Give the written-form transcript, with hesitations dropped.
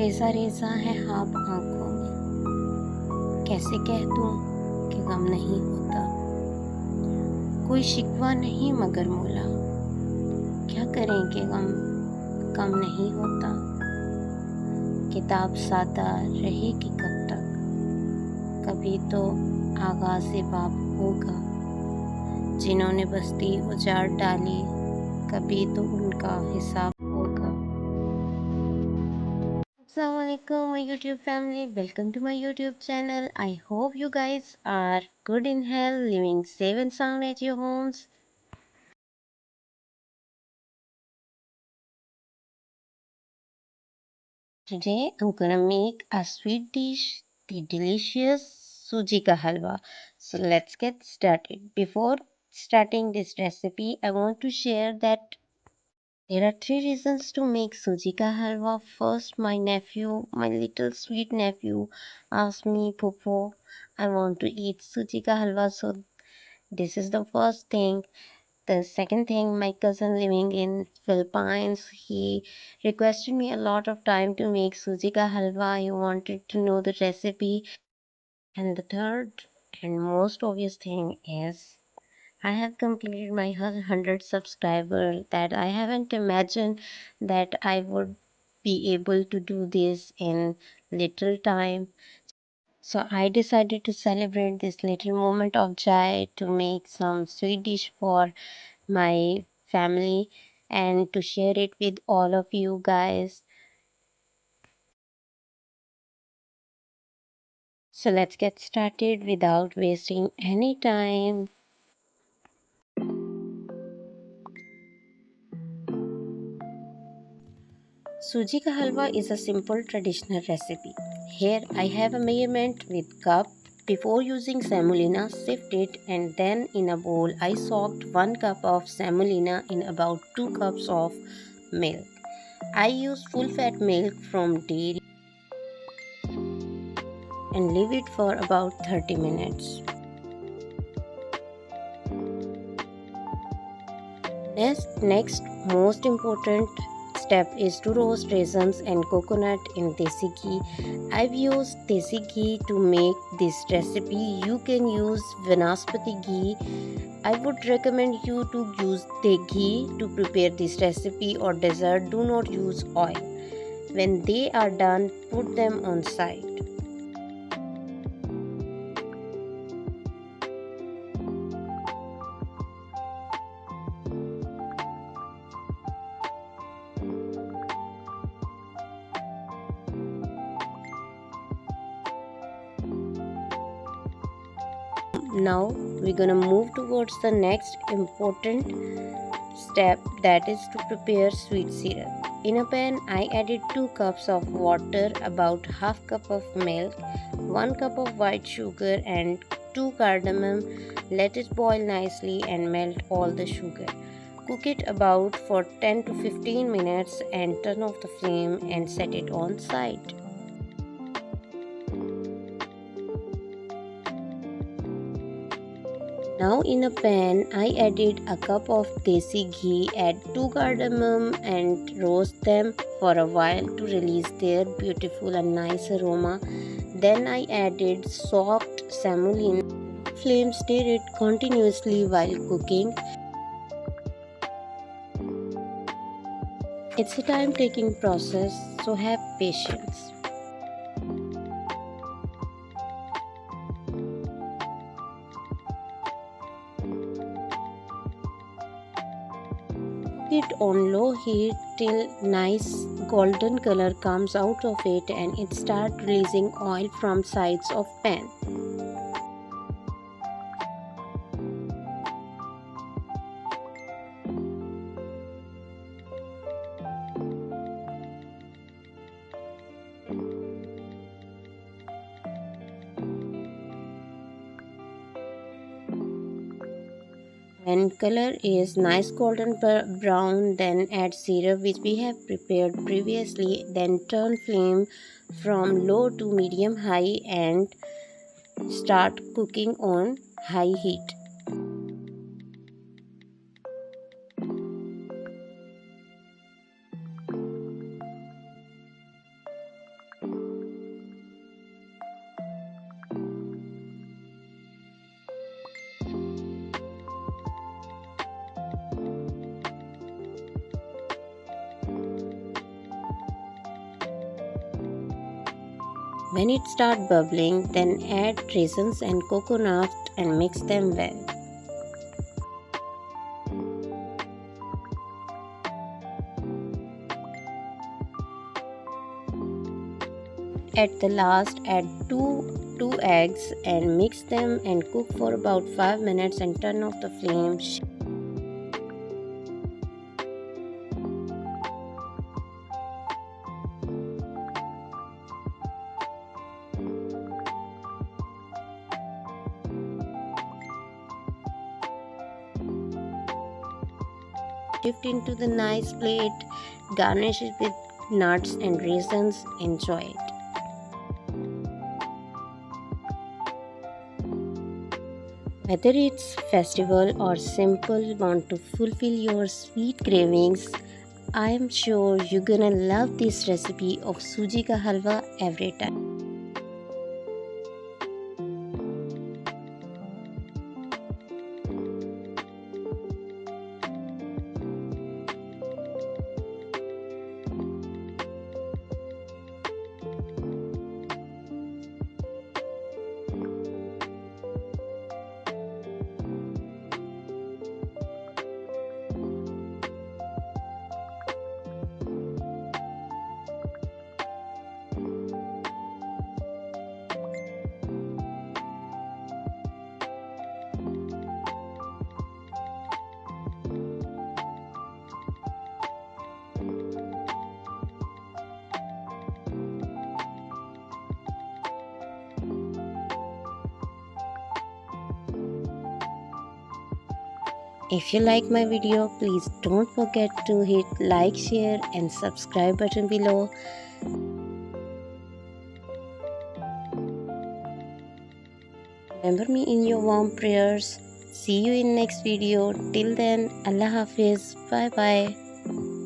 रेजा रेजा है ख्वाब आँखों में, कैसे कह दूँ कि गम नहीं होता। कोई शिकवा नहीं मगर मौला, क्या करें कि गम कम नहीं होता। किताब सादा रहेगी कब तक, कभी तो आगाज़े बाब होगा। जिन्होंने बस्ती उजाड़ डाली, कभी तो उनका हिसाब होगा। Assalamualaikum my YouTube family, welcome to my YouTube channel. I hope you guys are good in health, living safe and sound at your homes. Today I'm gonna make a sweet dish, the delicious suji ka halwa. So let's get started. Before starting this recipe, I want to share that there are 3 reasons to make suji ka halwa. First, my little sweet nephew, asked me, Popo, I want to eat suji ka halwa. So this is the first thing. The second thing, my cousin living in Philippines, he requested me a lot of time to make suji ka halwa. He wanted to know the recipe. And the third and most obvious thing is I have completed my 100 subscriber, that I haven't imagined that I would be able to do this in little time. So I decided to celebrate this little moment of joy to make some sweet dish for my family and to share it with all of you guys. So let's get started without wasting any time. Suji ka halwa is a simple traditional recipe. Here I have a measurement with cup. Before using semolina, sift it, and then in a bowl I soaked 1 cup of semolina in about 2 cups of milk. I use full fat milk from dairy and leave it for about 30 minutes. Next most important step is to roast raisins and coconut in desi ghee. I've used desi ghee to make this recipe. You can use vanaspati ghee. I would recommend you to use the ghee to prepare this recipe or dessert. Do not use oil. When they are done, put them on side. Now we're gonna move towards the next important step, that is to prepare sweet syrup. In a pan I added 2 cups of water, about half cup of milk, 1 cup of white sugar and 2 cardamom. Let it boil nicely and melt all the sugar. Cook it about for 10 to 15 minutes and turn off the flame and set it on side. Now in a pan I added a cup of desi ghee, add 2 cardamom and roast them for a while to release their beautiful and nice aroma. Then I added soaked semolina. Flame stir it continuously while cooking. It's a time taking process, so have patience. It on low heat till nice golden color comes out of it and it start releasing oil from sides of pan. When color is nice golden brown, then add syrup which we have prepared previously. Then turn flame from low to medium high and start cooking on high heat. When it starts bubbling, then add raisins and coconut and mix them well. At the last, add two eggs and mix them and cook for about 5 minutes and turn off the flame. Shift into the nice plate, garnish it with nuts and raisins. Enjoy it. Whether it's festival or simple want to fulfill your sweet cravings, I am sure you're gonna love this recipe of suji ka halwa every time. If you like my video, please don't forget to hit like, share and subscribe button below. Remember me in your warm prayers. See you in next video. Till then, Allah Hafiz. Bye bye.